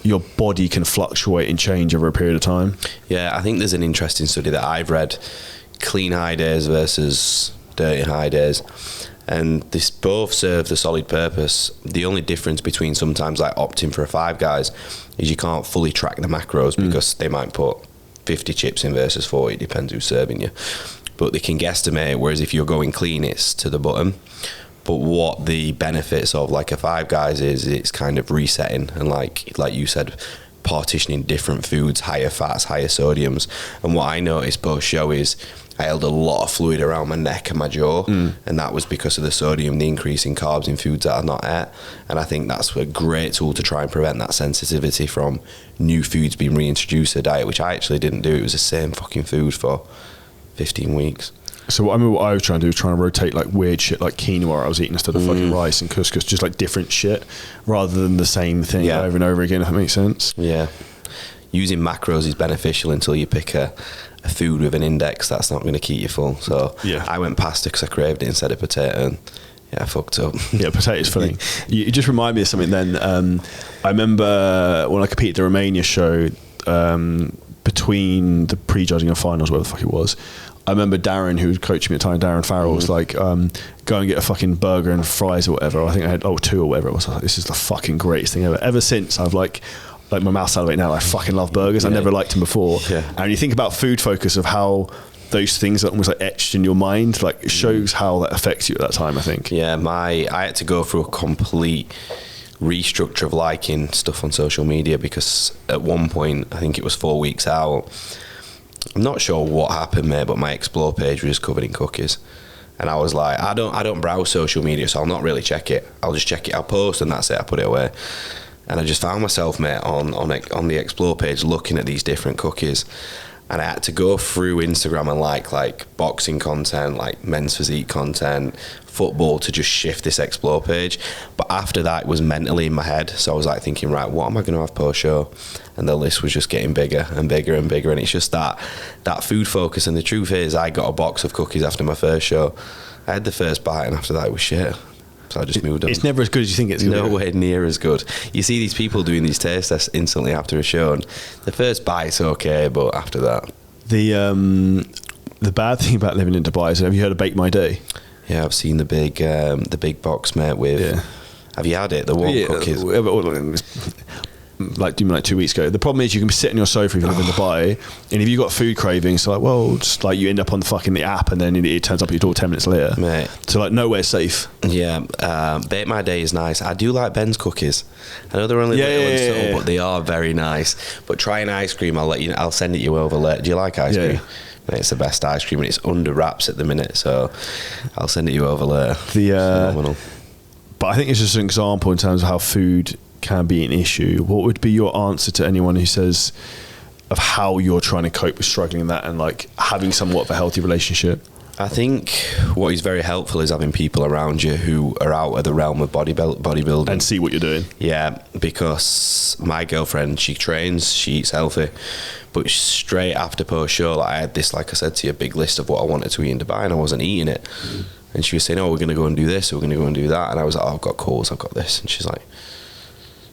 your body can fluctuate and change over a period of time. Yeah, I think there's an interesting study that I've read, clean high days versus dirty high days, and this both serve the solid purpose. The only difference between sometimes like opting for a Five Guys is you can't fully track the macros because they might put 50 chips in versus 40, depends who's serving you, but they can guesstimate, whereas if you're going clean, it's to the bottom. But what the benefits of like a Five Guys is, it's kind of resetting and like you said, partitioning different foods, higher fats, higher sodiums. And what I noticed post show is I held a lot of fluid around my neck and my jaw, and that was because of the sodium, the increase in carbs in foods that I've not ate. And I think that's a great tool to try and prevent that sensitivity from new foods being reintroduced to the diet, which I actually didn't do. It was the same fucking food for 15 weeks. So I remember what I was trying to do was trying to rotate like weird shit like quinoa I was eating instead of fucking rice and couscous, just like different shit rather than the same thing over and over again, if that makes sense. Yeah. Using macros is beneficial until you pick a food with an index that's not going to keep you full. So I went pasta because I craved it instead of potato, and I fucked up. Yeah, potato's filling. You just remind me of something then. I remember when I competed at the Romania show, between the pre-judging and finals, whatever the fuck it was, I remember Darren, who was coaching me at the time, Darren Farrell, was like, go and get a fucking burger and fries or whatever. I think I had, 2 or whatever it was. I was like, this is the fucking greatest thing ever. Ever since, I've like my mouth salivating now, I fucking love burgers. I never liked them before. And you think about food focus of how those things are almost like etched in your mind, like it shows how that affects you at that time, I think. Yeah, I had to go through a complete restructure of liking stuff on social media, because at one point, I think it was 4 weeks out, I'm not sure what happened, mate, but my Explore page was covered in cookies. And I was like, I don't browse social media, so I'll not really check it. I'll just check it, I'll post, and that's it, I put it away. And I just found myself, mate, on the Explore page looking at these different cookies. And I had to go through Instagram and like boxing content, like men's physique content, football, to just shift this Explore page. But after that, it was mentally in my head. So I was like thinking, right, what am I going to have post show? And the list was just getting bigger and bigger and bigger. And it's just that food focus. And the truth is, I got a box of cookies after my first show. I had the first bite, and after that, it was shit. So I just moved on. It's never as good as you think it's going to be. Nowhere near as good. You see these people doing these taste tests instantly after a show, and the first bite's okay, but after that. The bad thing about living in Dubai is, have you heard of Bake My Day? Yeah, I've seen the big box, mate, with... Yeah. Have you had it? The warm cookies? Like 2 weeks ago. The problem is you can be sitting on your sofa if you live in Dubai, and if you've got food cravings, so like, well, just like you end up on the app, and then it turns up at your door 10 minutes later. Mate. So like nowhere's safe. Yeah, Bake My Day is nice. I do like Ben's cookies. I know they're only little and subtle, but they are very nice. But try an ice cream, I'll send it you over later. Do you like ice cream? Mate, it's the best ice cream, and it's under wraps at the minute, so I'll send it you over later. Phenomenal. But I think it's just an example in terms of how food can be an issue. What would be your answer to anyone who says of how you're trying to cope with struggling in that and like having somewhat of a healthy relationship? I think what is very helpful is having people around you who are out of the realm of bodybuilding and see what you're doing. Yeah, because my girlfriend, she trains, she eats healthy, but straight after post show, I had this, like I said to you, a big list of what I wanted to eat in Dubai, and I wasn't eating it. And she was saying, "Oh, we're going to go and do this, we're going to go and do that," and I was like, "Oh, I've got calls, I've got this," and she's like,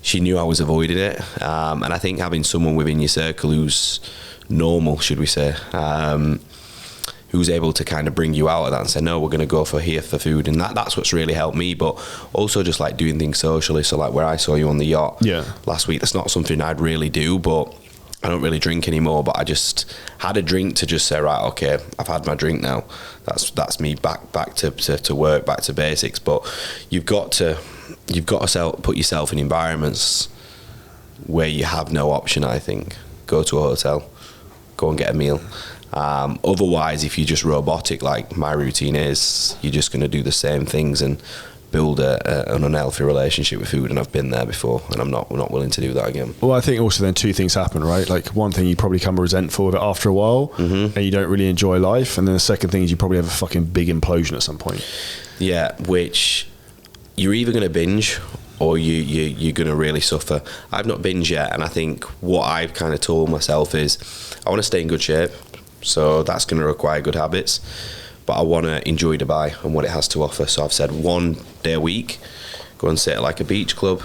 she knew I was avoiding it, and I think having someone within your circle who's normal, should we say, who's able to kind of bring you out of that and say, no, we're going to go for food, and that's what's really helped me. But also just like doing things socially, so like where I saw you on the yacht last week, that's not something I'd really do, but I don't really drink anymore, but I just had a drink to just say, right, okay, I've had my drink now, that's me back to work, back to basics. But you've got to put yourself in environments where you have no option. I think go to a hotel, go and get a meal. Otherwise, if you're just robotic, like my routine is, you're just going to do the same things and build an unhealthy relationship with food, and I've been there before, and I'm not willing to do that again. Well, I think also then two things happen, right? Like one thing, you probably become resentful of it after a while, and you don't really enjoy life, and then the second thing is you probably have a fucking big implosion at some point. Yeah, which you're either going to binge or you're going to really suffer. I've not binged yet, and I think what I've kind of told myself is I want to stay in good shape, so that's going to require good habits, but I want to enjoy Dubai and what it has to offer. So I've said 1 day a week, go and sit at like a beach club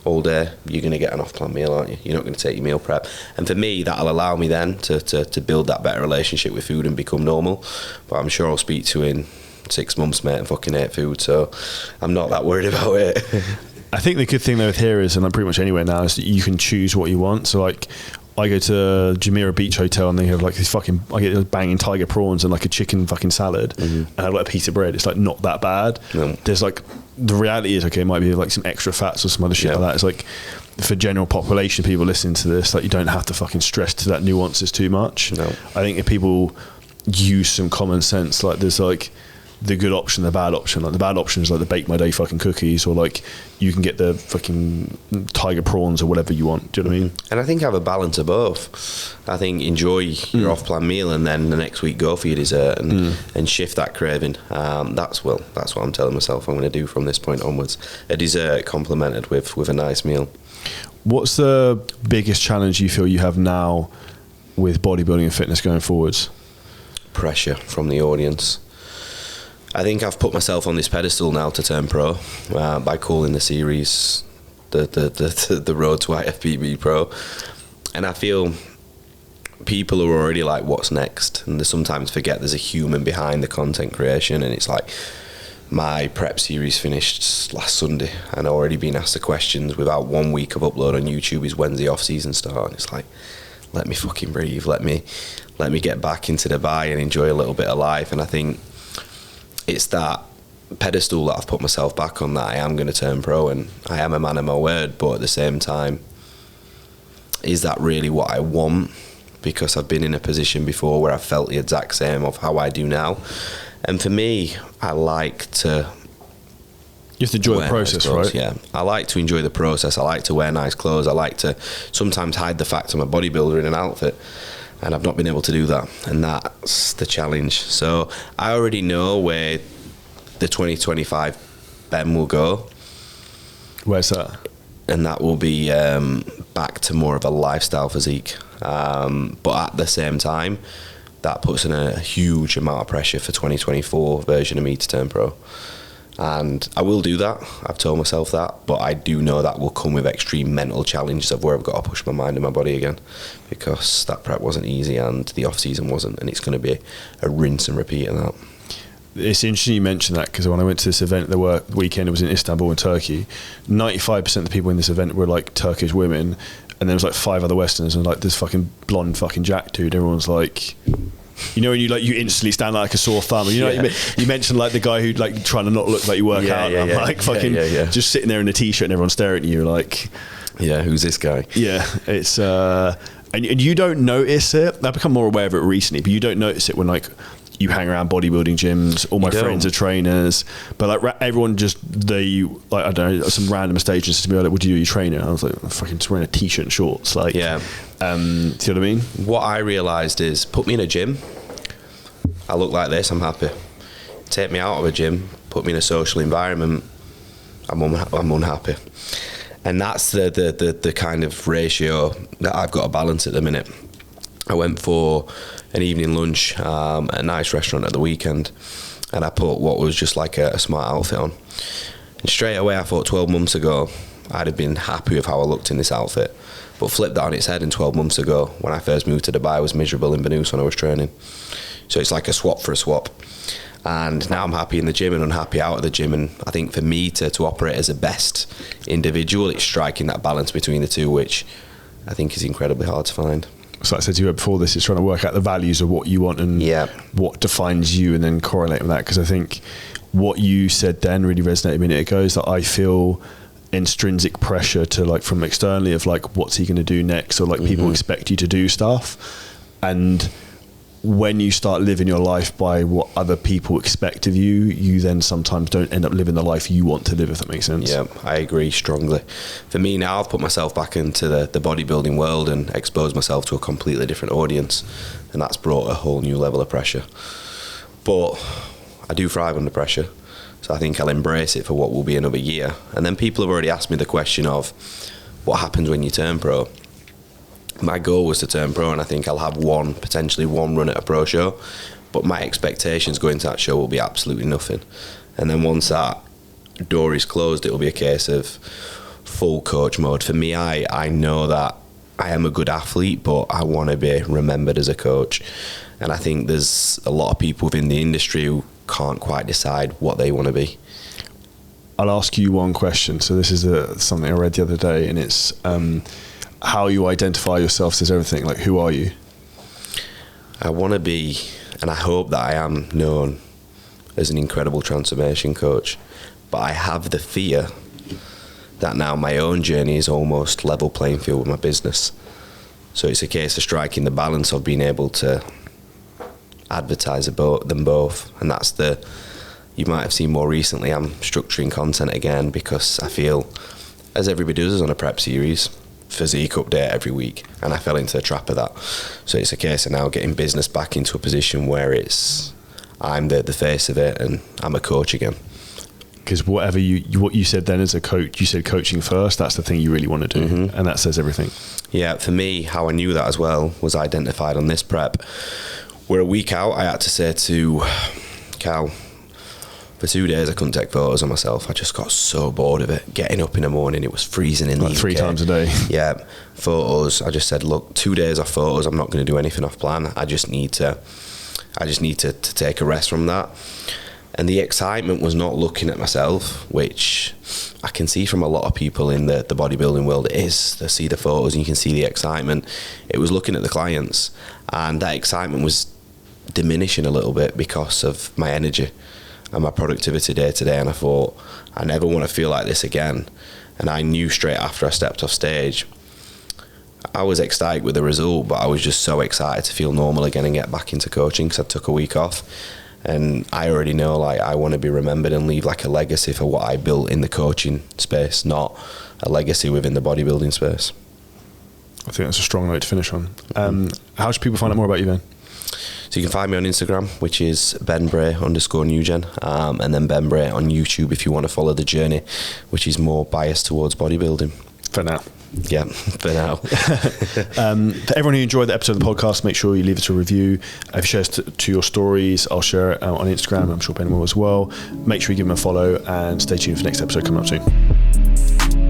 all day. You're going to get an off-plan meal, aren't you? You're not going to take your meal prep. And for me, that'll allow me then to build that better relationship with food and become normal. But I'm sure I'll speak to in 6 months, mate, and fucking hate food, so I'm not that worried about it. I think the good thing though with here is, and I'm pretty much anywhere now, is that you can choose what you want. So like, I go to Jumeirah Beach Hotel and they have like these fucking, I get those banging tiger prawns and like a chicken fucking salad, and I have like a piece of bread. It's like not that bad. No. There's like, the reality is, okay, it might be like some extra fats or some other shit like that. It's like, for general population, people listening to this, like you don't have to fucking stress to that nuances too much. No. I think if people use some common sense, like there's like the good option, the bad option. Like the bad option is like the bake my day fucking cookies, or like you can get the fucking tiger prawns or whatever you want. Do you know what I mean? And I think have a balance of both. I think enjoy your off-plan meal, and then the next week go for your dessert and shift that craving. That's what I'm telling myself I'm going to do from this point onwards. A dessert complemented with a nice meal. What's the biggest challenge you feel you have now with bodybuilding and fitness going forwards? Pressure from the audience. I think I've put myself on this pedestal now to turn pro by calling the series the road to IFBB Pro, and I feel people are already like, what's next? And they sometimes forget there's a human behind the content creation, and it's like my prep series finished last Sunday and I've already been asked the questions without 1 week of upload on YouTube is when's the off season start, and it's like, let me fucking breathe, let me get back into Dubai and enjoy a little bit of life. And I think it's that pedestal that I've put myself back on, that I am going to turn pro and I am a man of my word, but at the same time, is that really what I want? Because I've been in a position before where I felt the exact same of how I do now. And for me, I like to... You have to enjoy the process, nice right? Yeah, I like to enjoy the process. I like to wear nice clothes. I like to sometimes hide the fact I'm a bodybuilder in an outfit, and I've not been able to do that, and that's the challenge. So I already know where the 2025 Ben will go. Where's that? And that will be back to more of a lifestyle physique. But at the same time, that puts in a huge amount of pressure for 2024 version of me to turn pro. And I will do that, I've told myself that, but I do know that will come with extreme mental challenges of where I've got to push my mind and my body again, because that prep wasn't easy and the off season wasn't, and it's going to be a rinse and repeat of that. It's interesting you mentioned that, because when I went to this event, the weekend, it was in Istanbul in Turkey, 95% of the people in this event were like Turkish women, and there was like 5 other Westerners, and like this fucking blonde fucking Jack dude, everyone's like... You know, when you instantly stand like a sore thumb. And you know, you mentioned like the guy who like trying to not look like you work out. And I'm like fucking just sitting there in a t-shirt and everyone's staring at you like, yeah, who's this guy? Yeah, it's and you don't notice it. I've become more aware of it recently, but you don't notice it when like you hang around bodybuilding gyms. All my friends are trainers, but like everyone just I don't know, some random stage just to be like, "What do you do? You trainer?" And I was like, "I'm fucking just wearing a t-shirt and shorts." Like, yeah. See what I mean? What I realised is, put me in a gym, I look like this, I'm happy. Take me out of a gym, put me in a social environment, I'm unhappy. And that's the kind of ratio that I've got to balance at the minute. I went for an evening lunch at a nice restaurant at the weekend, and I put what was just like a smart outfit on. And straight away I thought 12 months ago I'd have been happy with how I looked in this outfit. But flipped that on its head, and 12 months ago, when I first moved to Dubai, I was miserable in Binge when I was training. So it's like a swap for a swap. And now I'm happy in the gym and unhappy out of the gym. And I think for me to operate as a best individual, it's striking that balance between the two, which I think is incredibly hard to find. So like I said to you before this, is trying to work out the values of what you want and what defines you, and then correlate with that. Because I think what you said then really resonated a minute ago, is that I feel intrinsic pressure to like from externally of like, what's he going to do next, or like people expect you to do stuff, and when you start living your life by what other people expect of you, you then sometimes don't end up living the life you want to live, if that makes sense. Yeah, I agree strongly. For me now, I've put myself back into the bodybuilding world and exposed myself to a completely different audience, and that's brought a whole new level of pressure. But I do thrive under pressure, so I think I'll embrace it for what will be another year. And then people have already asked me the question of what happens when you turn pro. My goal was to turn pro, and I think I'll have potentially one run at a pro show, but my expectations going to that show will be absolutely nothing. And then once that door is closed, it will be a case of full coach mode. For me, I know that I am a good athlete, but I want to be remembered as a coach. And I think there's a lot of people within the industry who can't quite decide what they want to be. I'll ask you one question. So this is something I read the other day, and it's how you identify yourself says everything. Like, who are you? I want to be, and I hope that I am known as an incredible transformation coach, but I have the fear that now my own journey is almost level playing field with my business. So it's a case of striking the balance of being able to advertise them both, and that's you might have seen more recently, I'm structuring content again because I feel, as everybody does on a prep series, physique update every week, and I fell into the trap of that. So it's a case of now getting business back into a position where I'm the face of it and I'm a coach again. Because what you said then as a coach, you said coaching first, that's the thing you really want to do, mm-hmm. and that says everything. Yeah, for me, how I knew that as well was identified on this prep. We're a week out, I had to say to Cal, for 2 days I couldn't take photos of myself. I just got so bored of it. Getting up in the morning, it was freezing in the UK. 3 times a day. Yeah, photos. I just said, look, 2 days off photos, I'm not going to do anything off plan. I just need to take a rest from that. And the excitement was not looking at myself, which I can see from a lot of people in the bodybuilding world. It is. They see the photos and you can see the excitement. It was looking at the clients, and that excitement was diminishing a little bit because of my energy and my productivity day to day. And I thought, I never want to feel like this again. And I knew straight after I stepped off stage, I was ecstatic with the result, but I was just so excited to feel normal again and get back into coaching because I took a week off. And I already know, like, I want to be remembered and leave like a legacy for what I built in the coaching space, not a legacy within the bodybuilding space. I think that's a strong note to finish on. How should people find out more about you then? So you can find me on Instagram, which is benbray_newgen, and then Ben Bray on YouTube if you want to follow the journey, which is more biased towards bodybuilding. For now. Yeah, for now. For everyone who enjoyed the episode of the podcast, make sure you leave us a review. If you share it to your stories, I'll share it on Instagram. I'm sure Ben will as well. Make sure you give them a follow and stay tuned for the next episode coming up soon.